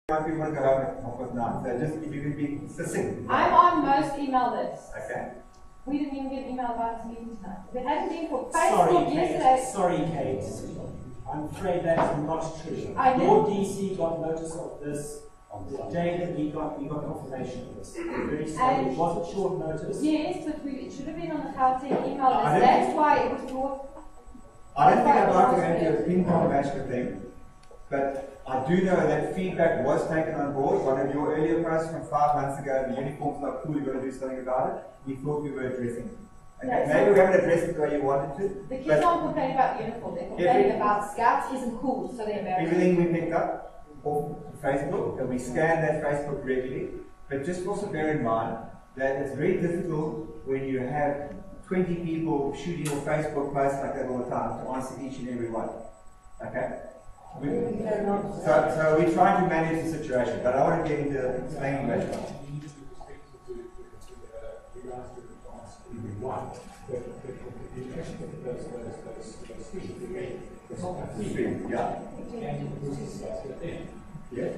People want to go home at 9:30. So just if you could be succinct. I'm on most email lists. Okay. We didn't even get an email about this meeting tonight. If it hadn't been for Facebook yesterday. Sorry, Kate. I'm afraid that's not true. Your DC got notice of this the day that we got confirmation of this. Very sorry. It wasn't short notice. Yes, but it should have been on the Gauteng email list. That's why it was brought. I don't think I'd like to go into a ping-pong match with them, but I do know that feedback was taken on board. One of your earlier posts from 5 months ago, the uniform's not cool, you've got to do something about it. We thought we were addressing it. Okay. Maybe we haven't addressed it the way you wanted to. The kids aren't complaining about the uniform, they're complaining about Scouts isn't cool, so they're embarrassed. Everything we picked up off Facebook, and we scan that Facebook regularly, but just also bear in mind that it's very difficult when you have 20 people shooting your Facebook posts like that all the time to answer each and every one. Okay? So we're trying to manage the situation, but I want to get into explaining that. Yeah.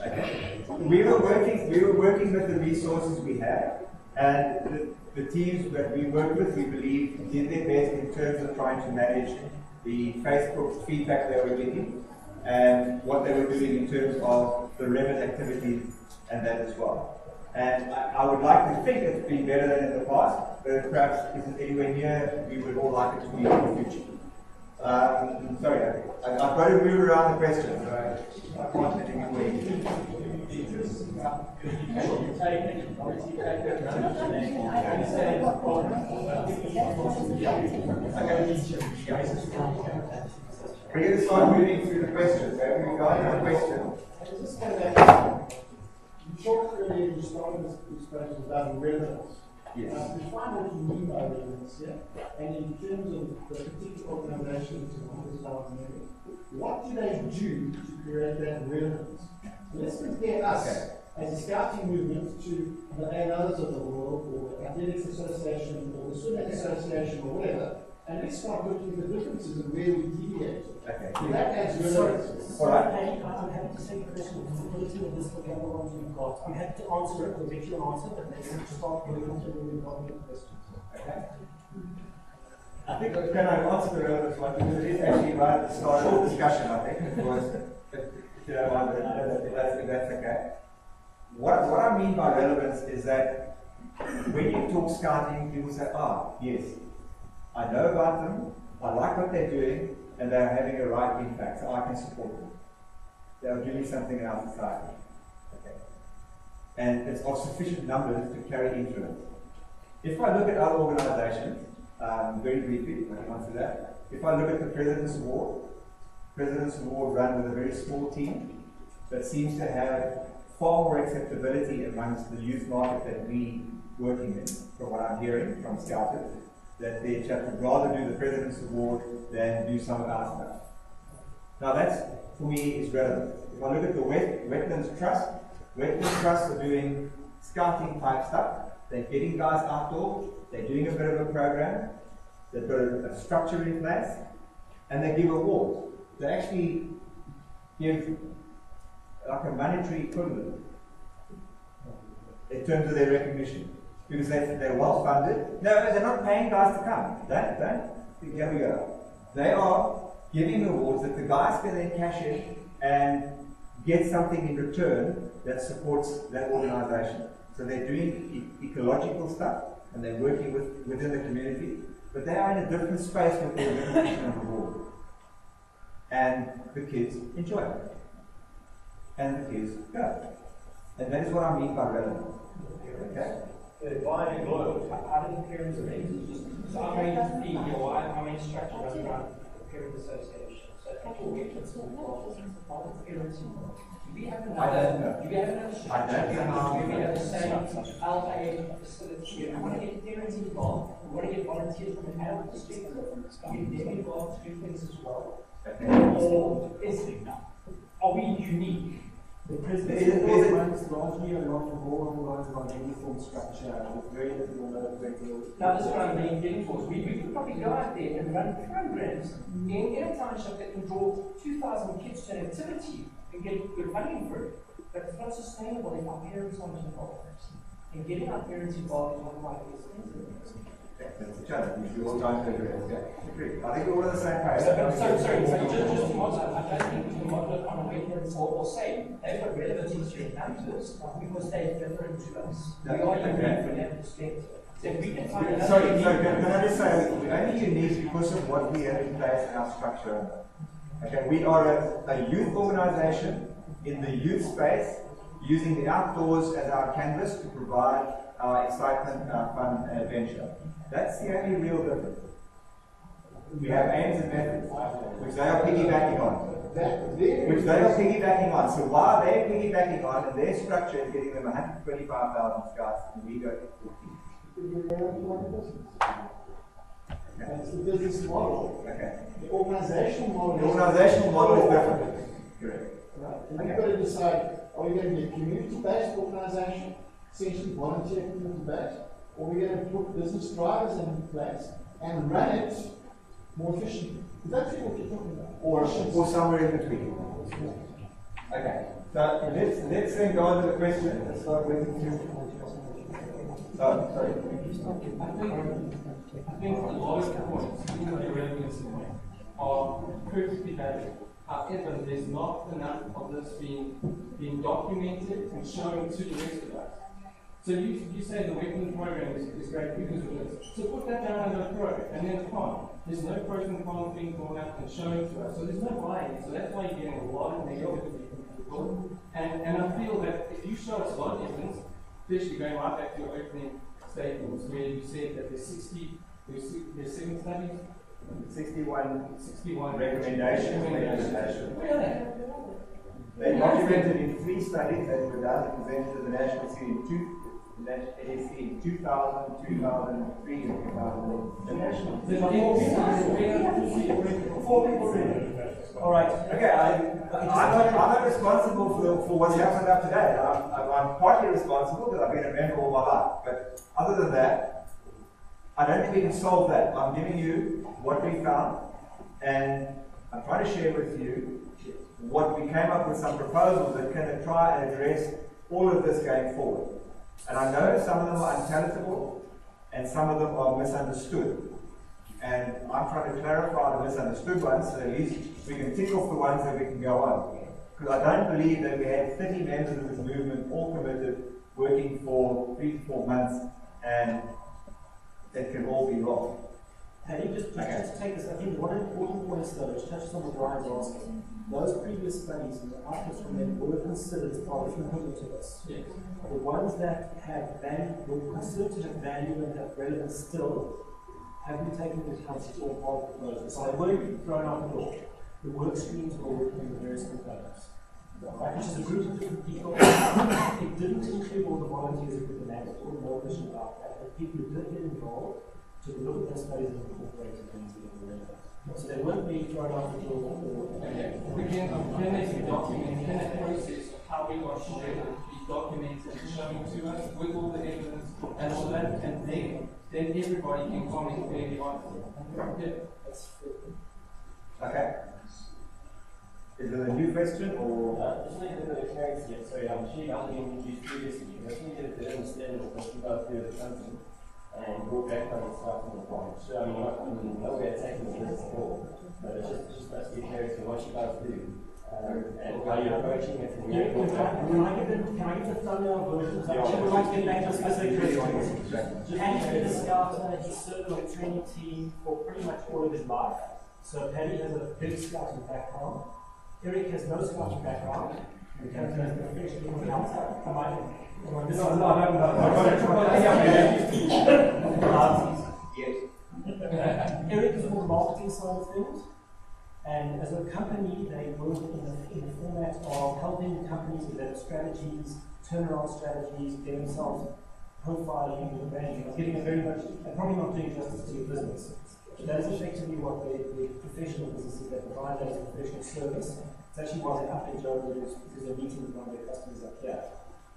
Okay. We were working with the resources we have, and the teams that we work with, we believe, did their best in terms of trying to manage the Facebook feedback they were getting and what they were doing in terms of the Revit activities and that as well. And I would like to think it's been better than in the past, but perhaps isn't anywhere near we would all like it to be in the future. Sorry, I've got to move around the question, so I can't let you wait. We're going to start moving through the questions. Have you got a question? You talked earlier, you started this discussion about relevance. Yes. Define what you mean by relevance, yeah? And in terms of the particular organizations what do they do to create that relevance? Let's compare us as a scouting movement to the A&Rs of the world, or the Athletics Association, or the Swimming Association, or whatever, and let's start looking at the differences and where we deviate. Okay. So that adds relevance. All right. I'm happy to say question of visibility of this together ones we've got. I'm happy to answer it, or get you an answer, but let's start going into the relevant questions. Okay. I think, can I answer the relevance one? Because it is actually right at the start of the discussion, I think. It was, if you don't mind, if that's okay. What I mean by relevance is that when you talk scouting, people say, yes, I know about them, I like what they're doing, and they're having a right impact, so I can support them. They're doing something in our society. Okay. And it's of sufficient numbers to carry influence. If I look at other organizations, very briefly, I can answer that. If I look at the President's Award run with a very small team that seems to have far more acceptability amongst the youth market that we working in, from what I'm hearing from Scouters, that their chaps would rather do the President's Award than do some of our stuff. Now that's, for me, is relevant. If I look at the Wetlands Trust are doing scouting type stuff. They're getting guys outdoors, they're doing a bit of a program, they've got a structure in place, and they give awards. They actually give like a monetary equivalent in terms of their recognition. Because they're well funded. No, they're not paying guys to come. Here we go. They are giving awards that the guys can then cash in and get something in return that supports that organization. So they're doing ecological stuff and they're working within the community, but they are in a different space with their recognition of the award. And the kids enjoy it. And the kids go. And that is what I mean by relevant. Okay? Why loyal? How do the parents arrange it? So I'm a fee, I'm an instructor running around the parent association. So people get kids involved. All the parents involved. Do we have another? Do we have another structure? Do we have the same LA facility? We want to get parents involved. We want to get volunteers from an adult perspective. Get them involved to do things as well. Or is it are we unique? The president runs largely along the board lines of our uniform structure with very little local. Now, this is what I'm getting towards. We could probably go out there and run programs in a township that can draw 2,000 kids to an activity and get good funding for it. But it's not sustainable if our parents aren't involved. And getting our parents involved is one of my biggest things. That's a challenge. We all trying to address. Yeah, agree. I think we're all on the same page. Sorry. Just to model, I don't think we can model it on a wetlands or say they've got relevant history and numbers because they're different to us. We are unique from that perspective. So if we can find another. Sorry, can I just say we're only unique because of what we have in place in our structure. Okay, we are a youth organization in the youth space, using the outdoors as our canvas to provide our excitement, our fun and adventure. That's the only real difference. We have aims and methods, which they are piggybacking on. So while they're piggybacking on, and their structure is getting them 125,000 scouts, and we go to 14. That's the business model. Okay. The organizational model. The organizational model is different. Correct. Right. And you've got to decide, are we going to be a community-based organization, essentially volunteer community-based, or are we going to put business drivers in place and run it more efficiently? Is that what you're talking about? Or somewhere in between. Okay. So let's then go on to the question. Let's start with sorry. I think a lot of the points, even the relevance are perfectly valid. However, there's not enough of this being documented and shown to the rest of us. So you say the wetland program is great because of this. So put that down as a pro, and then the con. There's no pros and cons being drawn up and shown to us. So there's no buy-in. So that's why you're getting a lot of negativity from people. And I feel that if you show us a lot of evidence, especially going right back to your opening statements where you said that there's 7 studies, 61 recommendations. Where are they? They documented in 3 studies that were done and presented to the National City in 2000, 2003, and 2000. There's 4 people read. All right. Okay, I'm not responsible for what's happened up today. I'm partly responsible because I've been a member all my life. But other than that, I don't think we can solve that. I'm giving you what we found, and I'm trying to share with you what we came up with, some proposals that can try and address all of this going forward. And I know some of them are unpalatable, and some of them are misunderstood. And I'm trying to clarify the misunderstood ones, so at least we can tick off the ones that we can go on. Because I don't believe that we had 30 members of this movement all committed, working for 3 to 4 months, and that can all be wrong. Paddy, just take this. I think one important point though, which touches on what Brian's asking. Those previous studies and the outputs from them were considered as part of the input to this. Yes. The ones that have value, were considered to have value and have relevance still, have been taken into account as all part of the proposal. So they weren't thrown out the door. The work streams were working in the various components. Right, which is a group of different people. It didn't include all the volunteers who could manage, all the more efficient about that, but people who did get involved to look at those studies and incorporate it into the agenda. So they weren't being thrown out the door. Again, can they be documented? Can that process of how we got together be documented and shown to us with all the evidence and all that, and then everybody can comment fairly on it. Yeah. Okay. Is there a new question or? Just need a bit of clarity yet. Sorry, she hasn't been introduced previously. I just need to get a bit of understanding of what you guys do as a company and your background and stuff from the point. So, I mean, I'm nowhere attacking the business at all, but it's just let's get clarity on what you guys do and how you're approaching it. Can I get the thumbnail version? I would like to get back to specific questions. Paddy did a scouter, he served on a training team for pretty much all of his life. So Paddy has a big scouting background. Eric has no scouting background. He comes as a professional counselor. Eric is on the marketing side of things, and as a company, they work in the format of helping companies develop strategies, turnaround strategies, get themselves profiling and managing. Getting a very much, and probably not doing justice to your business. So that is effectively what the professional businesses that provide that as a professional service. It's It's actually why they're up in Joe because they're meeting with one of their customers up here.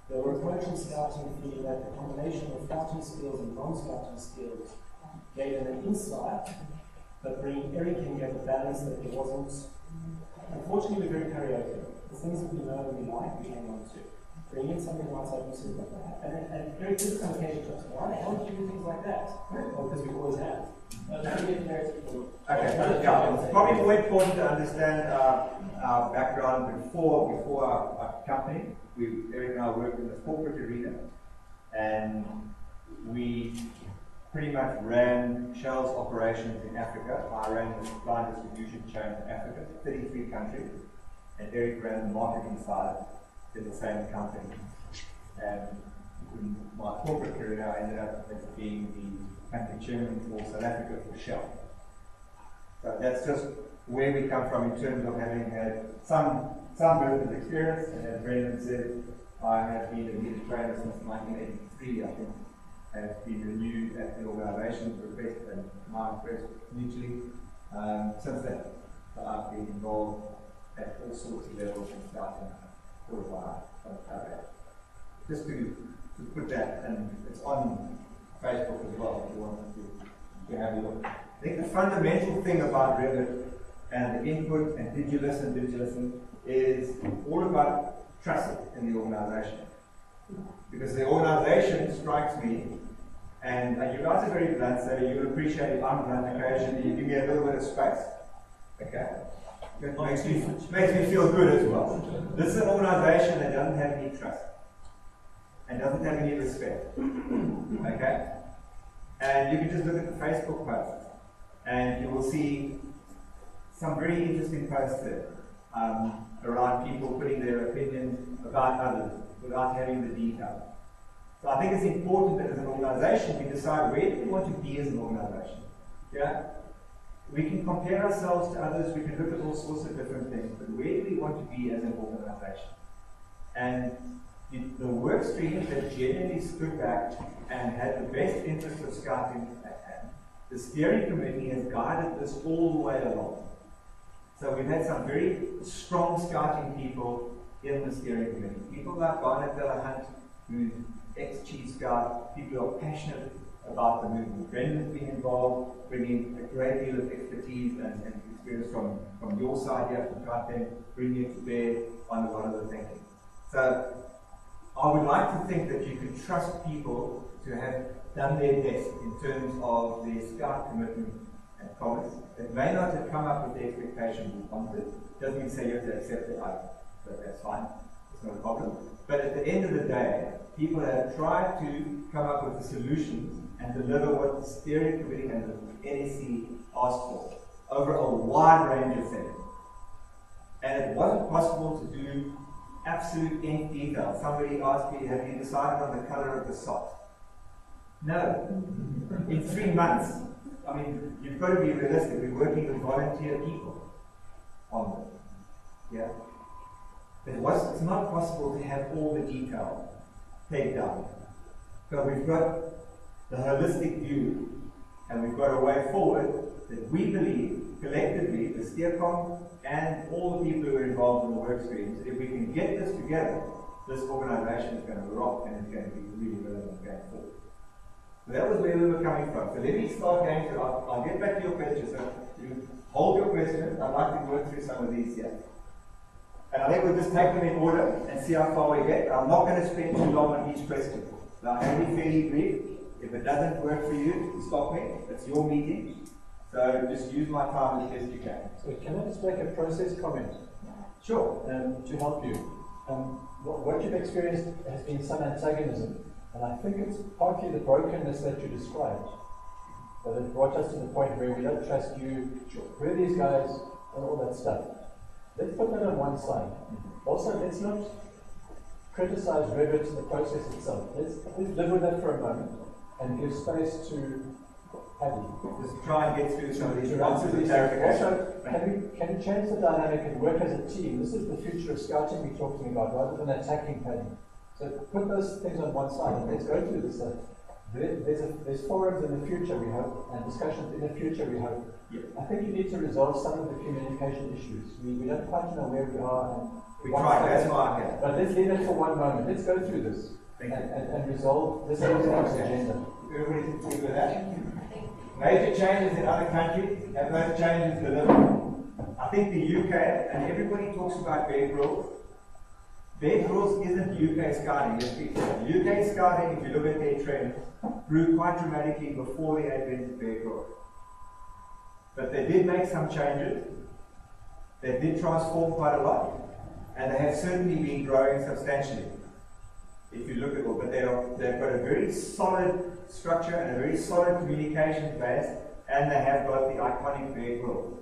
They were approaching scouting, feeling that the combination of scouting skills and non-scouting skills gave them an insight, but bringing everything gave a balance that there wasn't. Unfortunately, we're very karaoke. The things that we know and we like, we hang on to. Bring in something outside and say, and very good communication to us. Why the hell do you do things like that? Well, because we always have. Okay, yeah, it's probably more important to understand our background before our company. Eric and I worked in the corporate arena, and we pretty much ran Shell's operations in Africa. I ran the supply and distribution chain in Africa, 33 countries, and Eric ran the marketing side in the same company. And in my corporate career, I ended up as being the country chairman for South Africa for Shell. So that's just where we come from in terms of having had some business experience. And as Brendan said, I have been a leader trainer since 1983, I think, and it's been renewed at the organization's request and my request mutually since then. So I've been involved at all sorts of levels and starting for a while. Just to put that, and it's on Facebook as well if you want to have a look. I think the fundamental thing about Revit and the input and did you listen is all about trust in the organization. Because the organization strikes me, and you guys are very blunt, so you'll appreciate if I'm blunt occasionally, you give me a little bit of space. Okay? That makes me feel good as well. This is an organization that doesn't have any trust and doesn't have any respect. Okay? And you can just look at the Facebook posts and you will see some very interesting posts there around people putting their opinion about others without having the detail. So I think it's important that as an organization we decide where do we want to be as an organization. Yeah? We can compare ourselves to others, we can look at all sorts of different things, but where do we want to be as an organization? And the work streams that genuinely stood back and had the best interest of scouting at hand, the steering committee has guided this all the way along. So we've had some very strong scouting people in the steering committee. People like Barnett Hunt, who's ex-chief scout, people who are passionate about the movement. Brendan's been involved, bringing a great deal of expertise and experience from your side here from Gauteng, bringing it to bear on a lot of the thinking. So I would like to think that you can trust people to have done their best in terms of their scout commitment and promise. It may not have come up with the expectation we wanted. Doesn't mean say you have to accept it either, but that's fine. It's not a problem. But at the end of the day, people have tried to come up with the solutions and deliver what the steering committee and the NEC asked for over a wide range of things. And it wasn't possible to do absolute nth detail. Somebody asked me, have you decided on the color of the socks? No. In 3 months. I mean, you've got to be realistic. We're working with volunteer people on this. Yeah? It's not possible to have all the detail pegged down. So we've got the holistic view, and we've got a way forward that we believe, collectively, the SteerCom and all the people who are involved in the work streams, if we can get this together, this organization is going to rock and it's going to be really relevant going forward. So that was where we were coming from. So let me start going through. I'll get back to your questions. So you hold your questions. I'd like to work through some of these here. And I think we'll just take them in order and see how far we get. I'm not going to spend too long on each question. Now, I'm going to be fairly brief. If it doesn't work for you, stop me. It's your meeting. So just use my time as best you can. So can I just make a process comment? Sure. To help you. What you've experienced has been some antagonism. And I think it's partly the brokenness that you described. That it brought us to the point where we don't trust you, we're these guys, and all that stuff. Let's put that on one side. Also, let's not criticize Revit and the process itself. Let's live with that for a moment and give space to Paddy. Just try and get through some of these answers and Also, can you change the dynamic and work as a team? This is the future of scouting we're talking about, rather than attacking Paddy. So put those things on one side and let's go through this. There's forums in the future we hope, and discussions in the future we hope, I think you need to resolve some of the communication issues. We don't quite know where we are. And We tried, that's why I'm here. But let's leave it for one moment. Let's go through this and resolve this next agenda. Everybody agree with that? Major changes in other countries, have those changes delivered? I think the UK, and everybody talks about Bear Grylls. Bear Grylls isn't UK scouting. The UK scouting, if you look at their trend, grew quite dramatically before the advent of Bear Grylls. But they did make some changes. They did transform quite a lot. And they have certainly been growing substantially. If you look at all, but they've got a very solid structure and a very solid communication base, and they have got the iconic Bear Grylls.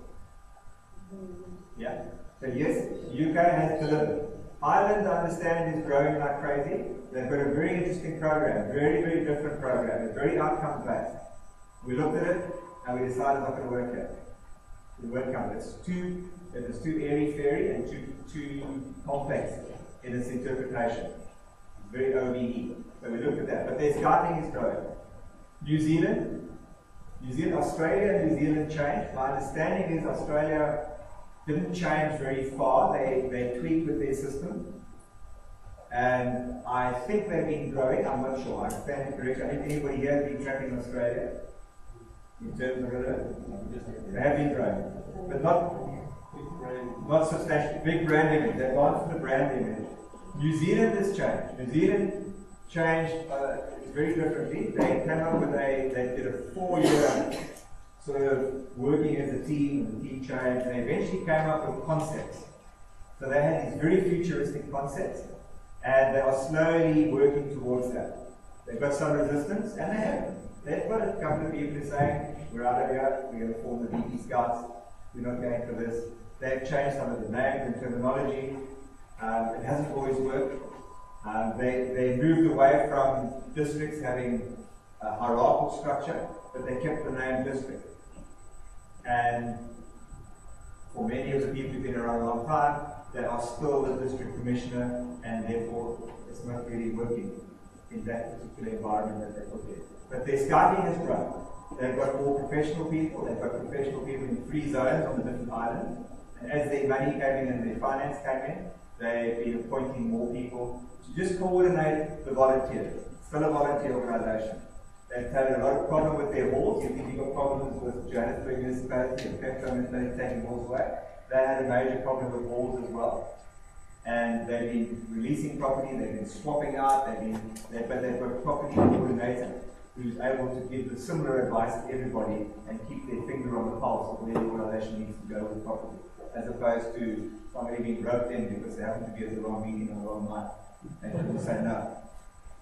Yeah? So yes, UK has delivered. Ireland, I understand, is growing like crazy. They've got a very interesting program, very, very different program. It's very outcome based. We looked at it and we decided it's not going to work here. It won't come. It's too airy-fairy and too complex in its interpretation. It's very OBE. So we looked at that. But their scouting is growing. New Zealand, Australia and New Zealand changed. My understanding is Australia didn't change very far. They tweaked with their system. And I think they've been growing. I'm not sure. I stand corrected. I think anybody here has been tracking Australia in terms of relevance. They have been growing. But not substantially. Big brand image. They've gone for the brand image. New Zealand has changed. New Zealand changed very differently. They came up with they did a 4-year sort of working as a team, and the team changed, and they eventually came up with concepts. So they had these very futuristic concepts, and they are slowly working towards that. They've got some resistance, and they have. They've got a couple of people saying, we're out of here, we're going to form the BP Scouts, we're not going for this. They've changed some of the names and terminology. It hasn't always worked. They moved away from districts having a hierarchical structure, but they kept the name district. And for many of the people who've been around a long time, they are still the district commissioner, and therefore it's not really working in that particular environment that they put there. But their scouting has grown. They've got more professional people. They've got professional people in 3 zones on the different islands. And as their money came in and their finance came in, they've been appointing more people to just coordinate the volunteers. It's still a volunteer organisation. They've had a lot of problem with their halls. You think you've got problems with Johannesburg municipality and Petro municipality taking halls away. They had a major problem with halls as well. And they've been releasing property, they've been swapping out, but they've got a property coordinator who's able to give the similar advice to everybody and keep their finger on the pulse of where the organisation needs to go with property, as opposed to somebody being roped in because they happen to be at the wrong meeting on the wrong night and people say no.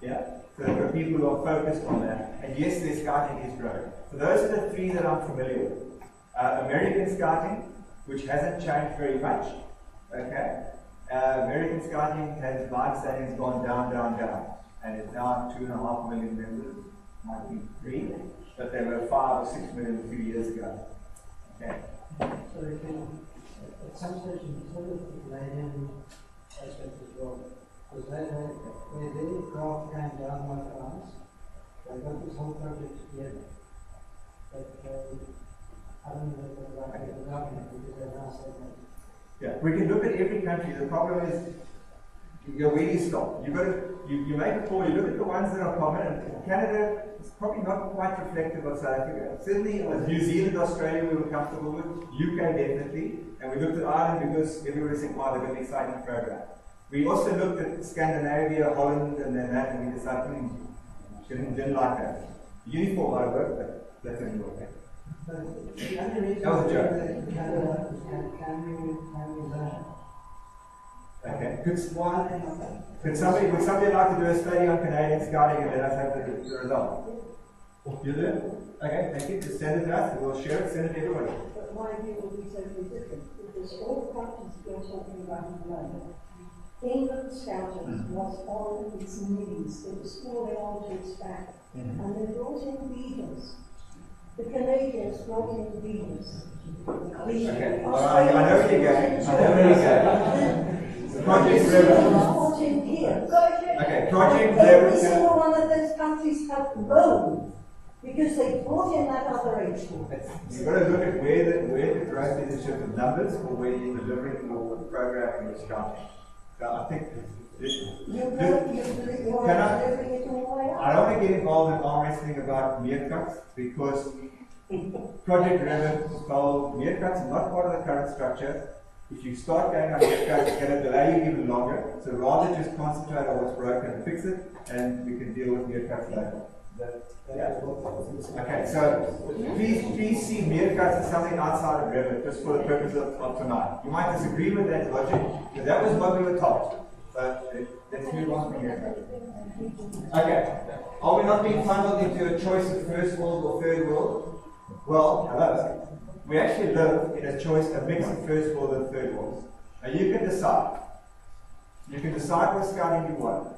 Yeah? So there are people who are focused on that, and yes, their scouting is growing. So those are the 3 that I'm familiar with. American scouting, which hasn't changed very much. Okay? American scouting has, my understanding, has gone down, down, down, and it's now 2.5 million members. Might be 3, but they were 5 or 6 million a few years ago. Okay. So they can, at some stage, you sort of lay in aspect as well. Because they their graph came down like ours. They got this whole project together. But I don't know if they're like the government, because they're now saying that. Yeah, we can look at every country. The problem is, where do you stop? You make a call, you look at the ones that are common, and Canada is probably not quite reflective of South Africa. Certainly, New Zealand, Australia, we were comfortable with, UK definitely, and we looked at Ireland because everybody said, wow, they've got an exciting program. We also looked at Scandinavia, Holland, and then that, and we decided, didn't like that. Uniform might have worked, but that didn't work. That was a joke. Okay. Would somebody like to do a study on Canadian scouting and let us have the result? You do it? Okay, thank you. Just send it to us and we'll share it, send it to everybody. But my view will be totally different, because all the countries you're talking about at the moment, England scouting was on its knees. It was falling onto its back. And they brought in leaders. The Canadians brought in leaders. Okay. I know where you're going. Project Revit. Here. Okay, Project Every Revit. single one of those countries have grown. Because they brought in that other age group. You've got to look at where the growth is in terms of numbers or where you're delivering your programming or scouting. So I think You're delivering it all the way up. I don't want to get involved in arm wrestling about meerkats because Project Revit told meerkats are not part of the current structure. If you start going on meerkats, it's going to delay you even longer. So rather just concentrate on what's broken and fix it, and we can deal with meerkats later. Yeah. Okay, so please see meerkats as something outside of Revit, just for the purpose of tonight. You might disagree with that logic, but that was what we were taught. So let's move on from here. Okay, are we not being funneled into a choice of first world or third world? Well, hello. We actually live in a choice, a mix of first world and third world. Now you can decide. You can decide what scouting you want.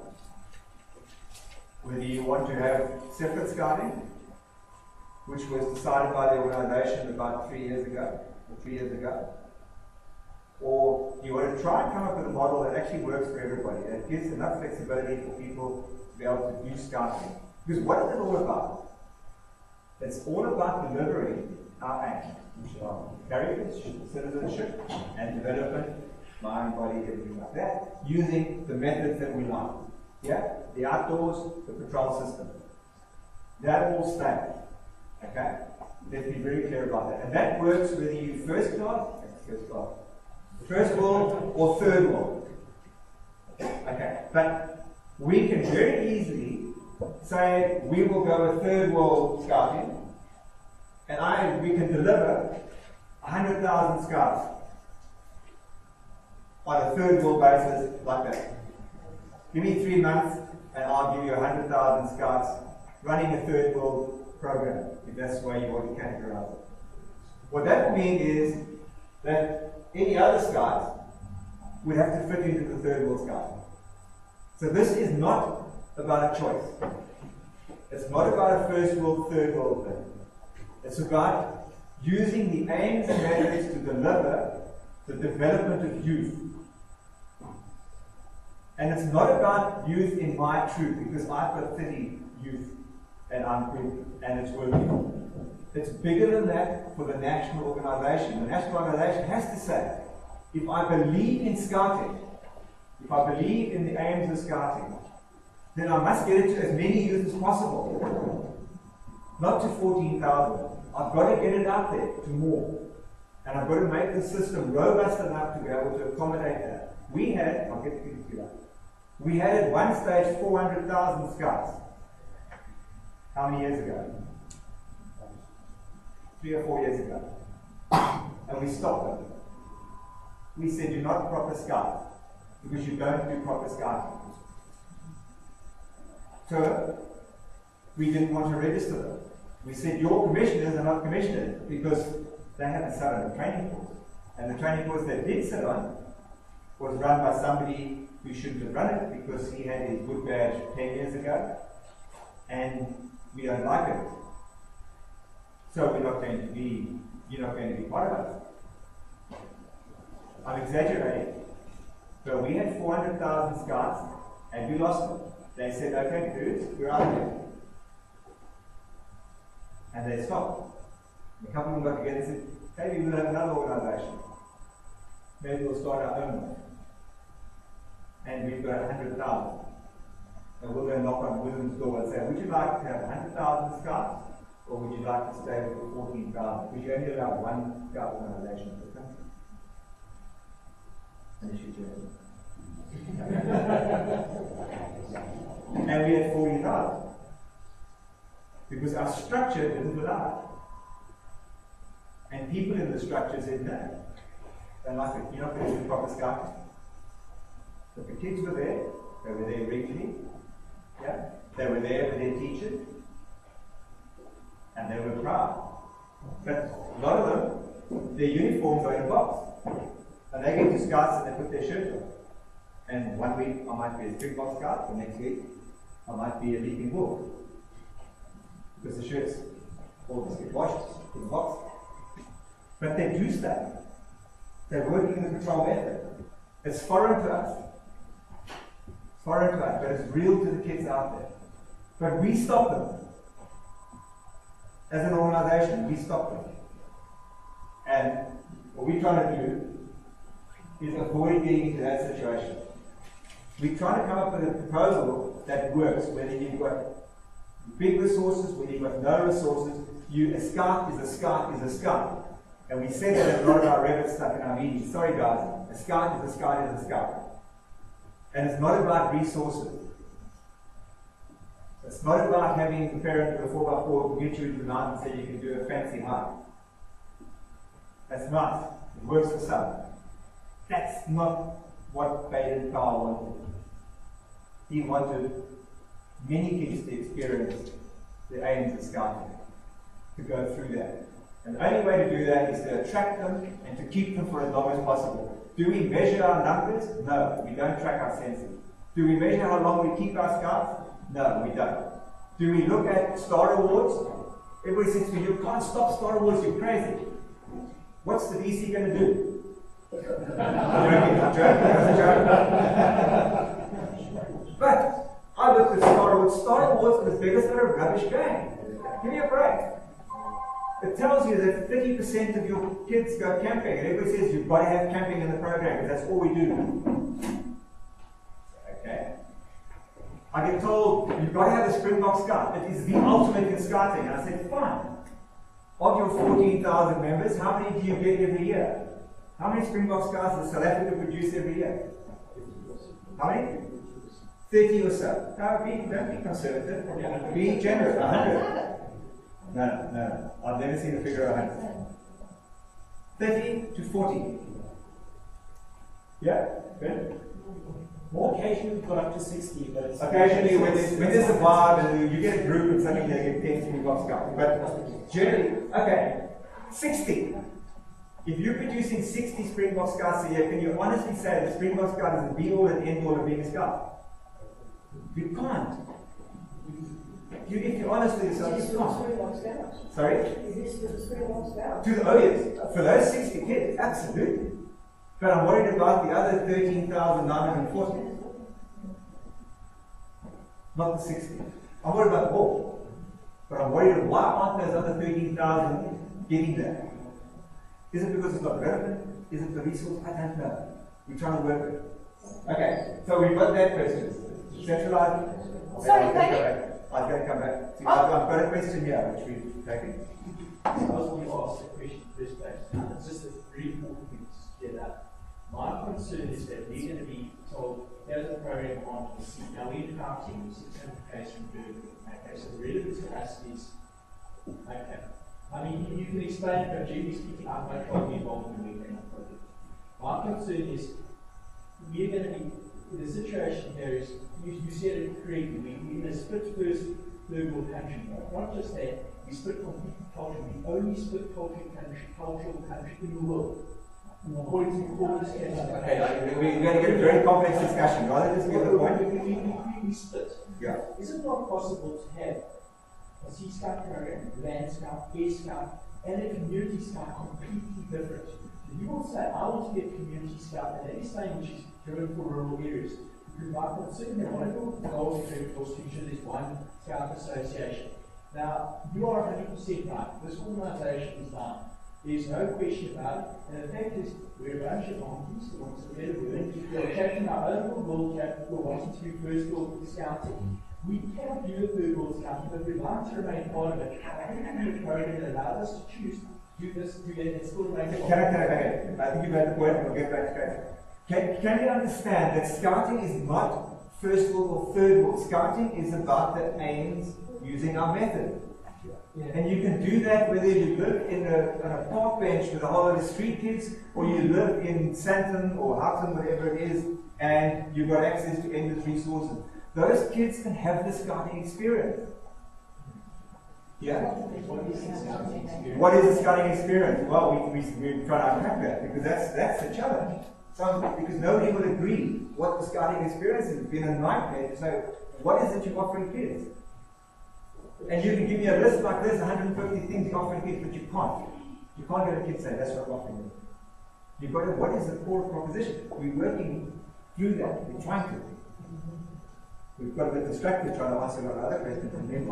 Whether you want to have separate scouting, which was decided by the organization about 3 years ago, or you want to try and come up with a model that actually works for everybody, that gives enough flexibility for people to be able to do scouting. Because what is it all about? It's all about delivering our aim, which are characters, citizenship, and development, mind, body, everything like that, using the methods that we like. Yeah? The outdoors, the patrol system. That all stays. Okay? Let's be very clear about that. And that works whether you first world or third world. Okay, but we can very easily say we will go with third world scouting, and we can deliver 100,000 scouts on a third world basis like that. Give me 3 months, and I'll give you 100,000 scouts running a third world program, if that's the way you want to categorize it. What that will mean is that any other scouts would have to fit into the third world scouting. So this is not about a choice. It's not about a first world, third world thing. It's about using the aims and methods to deliver the development of youth. And it's not about youth in my troop, because I've got 30 youth and I'm good and it's working. It's bigger than that for the national organization. The national organization has to say, if I believe in scouting, if I believe in the aims of scouting, then I must get it to as many youth as possible. Not to 14,000. I've got to get it out there to more. And I've got to make the system robust enough to be able to accommodate that. We had, I'll get to you later. We had at one stage 400,000 scouts. How many years ago? 3 or 4 years ago. And we stopped them. We said, you're not proper scouts, because you don't do proper scouting. So, we didn't want to register them. We said, your commissioners are not commissioners, because they haven't sat on a training course. And the training course they did sit on was run by somebody who shouldn't have run it, because he had his good badge 10 years ago, and we don't like it. So you're not going to be part of us. I'm exaggerating. So we had 400,000 scouts, and we lost them. They said, okay, dudes, we're out of here. And they stopped. A couple of them got together and said, maybe we'll have another organization. Maybe we'll start our own one. And we've got 100,000. And we'll go knock on William's door and say, would you like to have 100,000 scouts? Or would you like to stay with the 14,000? Because you only allow one scout organization in the country. Unless you do it. And we had 40,000. Because our structure didn't allow it. And people in the structure said, no. They're like, you're not going to do proper scouting. But the kids were there. They were there regularly. Yeah? They were there with their teachers. And they were proud. But a lot of them, their uniforms are in a box. And they get to scouts and they put their shirt on. And one week I might be a Springbok scout, the next week I might be a Leaping Wolf. Because the shirts all just get washed in the box. But they do stuff. They're working in the patrol method. It's foreign to us. It's foreign to us, but it's real to the kids out there. But we stop them. As an organization, we stopped them. And what we're trying to do is avoid getting into that situation. We're trying to come up with a proposal that works, whether you've got big resources, whether you've got no resources. A scout is a scout is a scout. And we said that in a lot of our Revit stuff in our meetings. Sorry guys, a scout is a scout is a scout. And it's not about resources. It's not about having the parent with a 4x4 get you into the mountain and say you can do a fancy hike. That's not. It works for some. That's not what Baden Powell wanted. He wanted many kids to experience the aims of scouting, to go through that. And the only way to do that is to attract them and to keep them for as long as possible. Do we measure our numbers? No, we don't track our senses. Do we measure how long we keep our scouts? No, we don't. Do we look at Star Awards? Everybody says to me, you can't stop Star Awards, you're crazy. What's the DC going to do? I'm joking, that's a joke. But I looked at Star Awards. Star Awards is the biggest ever rubbish game. Give me a break. It tells you that 30% of your kids go camping, and everybody says you've got to have camping in the program because that's all we do. Okay. I get told you've got to have a Springbok Scout. It is the ultimate in scouting. And I said, fine. Of your 14,000 members, how many do you get every year? How many Springbok Scouts does South Africa produce every year? How many? 30 or so. No, don't be conservative. Be generous. 100. No. I've never seen a figure of 100. 30 to 40. Yeah? Good? More occasionally we've got up to 60, but it's occasionally when there's a vibe and you get a group and suddenly they get 10 Springbok Scouts. But generally, okay, 60. If you're producing 60 Springbok Scouts a year, can you honestly say the Springbok Scout is the be-all and end-all of being a scout? You can't. If you're honest with yourself, you can't. Sorry? Oh yes, for those 60 kids, absolutely. But I'm worried about the other 13,940. Not the 60. I'm worried about all. But I'm worried about why aren't those other 13,000 getting there? Is it because it's not relevant? Is it the resource? I don't know. We're trying to work it. Okay, so we've got that question. Centralized. Sorry, Paddy? I was going to come back. I've got a question here which we've taken. I was going to ask a question first place. It's just a very important thing to get that. My concern is that we're going to be told, here's a program on to see. Now we're counting, we see certification doing. Okay, so the relevance to us is, okay. I mean, you can explain, but generally speaking, I'm not going to be involved in the weekend project. My concern is, we're going to be, the situation here is, you said it correctly, we're in a split first third world country. Not just that, we split culture, we only split cultural country in the world. According to Corn's case. Okay, we're going to get a very complex discussion. Rather just get the point. We split. Yeah. Is it not possible to have a Sea Scout program, Land Scout, Air Scout, and a Community Scout completely different? So you will say, I want to get Community Scout, and that is saying which is driven for rural areas. Because my concern that one of your goals is to ensure there's one Scout association. Now, you are 100% right. This organisation is down. There's no question about it. And the fact is, we're a bunch of monkeys who want to get a word. We're taking our own world capital, wanting to do first world scouting. We cannot do a third world scouting, but we'd like to remain part of it. I think we need a program that allows us to choose to do this, do that, and still remain part of it. I think you've got the point, we'll get back to that. Can you understand that scouting is not first world or third world? Scouting is about the aims using our method. Yeah. And you can do that whether you live on a park bench with a whole lot of street kids, or you live in Santon or Houghton, whatever it is, and you've got access to endless resources. Those kids can have the scouting experience. Yeah? What is a scouting experience? Well, we're trying to unpack that, because that's the challenge. Because nobody will agree what the scouting experience is. It's been a nightmare to say, what is it you're offering kids? And you can give me a list like this, 150 things you're offering kids, but you can't. You can't go to kids and say, that's what I'm offering them. You've got to, what is the core proposition? We're working through that. We're trying to. We've got a bit distracted trying to answer a lot of other questions and then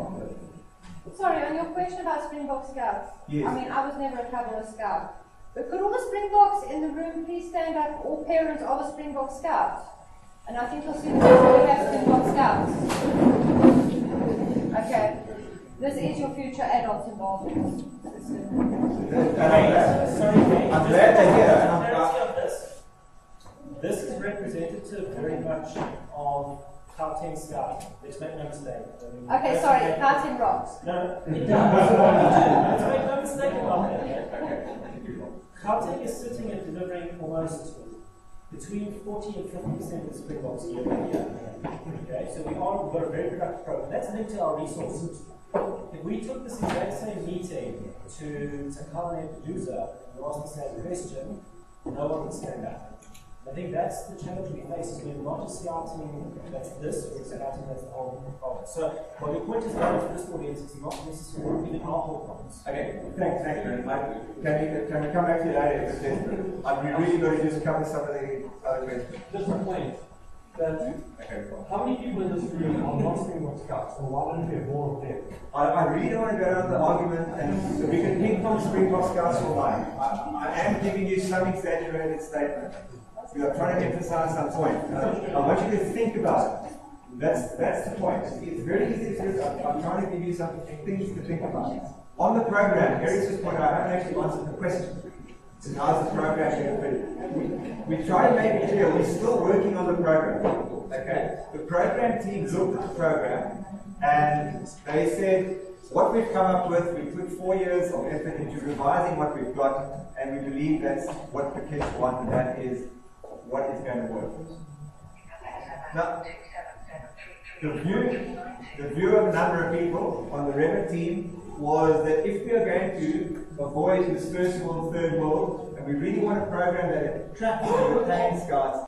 Sorry, on your question about Springbok Scouts. Yes. I mean, I was never a Cavalier Scout. But could all the Springboks in the room please stand up, all parents of a Springbok Scout? And I think you'll see the reason we have Springbok Scouts. Okay. This is your future adults involved in this system. I'm glad to hear. Clarity on this. This is representative very much of Gauteng Scout. Let's make no mistake. Okay, sorry, Gauteng rocks. No, it does. Let's make no mistake about that. Gauteng is sitting and delivering almost between 40 and 50% of Springboks year by year. Okay, so we've got a very productive program. That's linked to our resources. If we took this exact same meeting to Sakala and Producer and asked the same question, no one would stand up. I think that's the challenge we face, is we're not just scouting that's this, or scouting that's the whole province. So, what your point is about for this audience is not necessarily even our whole province. Okay, thanks, Brent. Mike, can we come back to that later? We really got to just cover some of the other questions. Just a point that how many people in this room are not Springbok Scouts, or why don't we have more of them? I really don't want to go down the argument, and so we can ping pong Springbok Scouts for mine. I am giving you some exaggerated statement. We are trying to emphasize some point. I want you to think about it. That's the point. It's very easy to do. I'm trying to give you some things to think about. On the program, Eric's point, I haven't actually answered the question. So how's the program going to fit? We try to make it clear we're still working on the program. Okay? The program team looked at the program and they said, what we've come up with, we put 4 years of effort into revising what we've got, and we believe that's what the kids want, and that is what is going to work. Now, the view of a number of people on the Revit team was that if we are going to avoid this first world, third world, and we really want a program that attracts and retains scouts,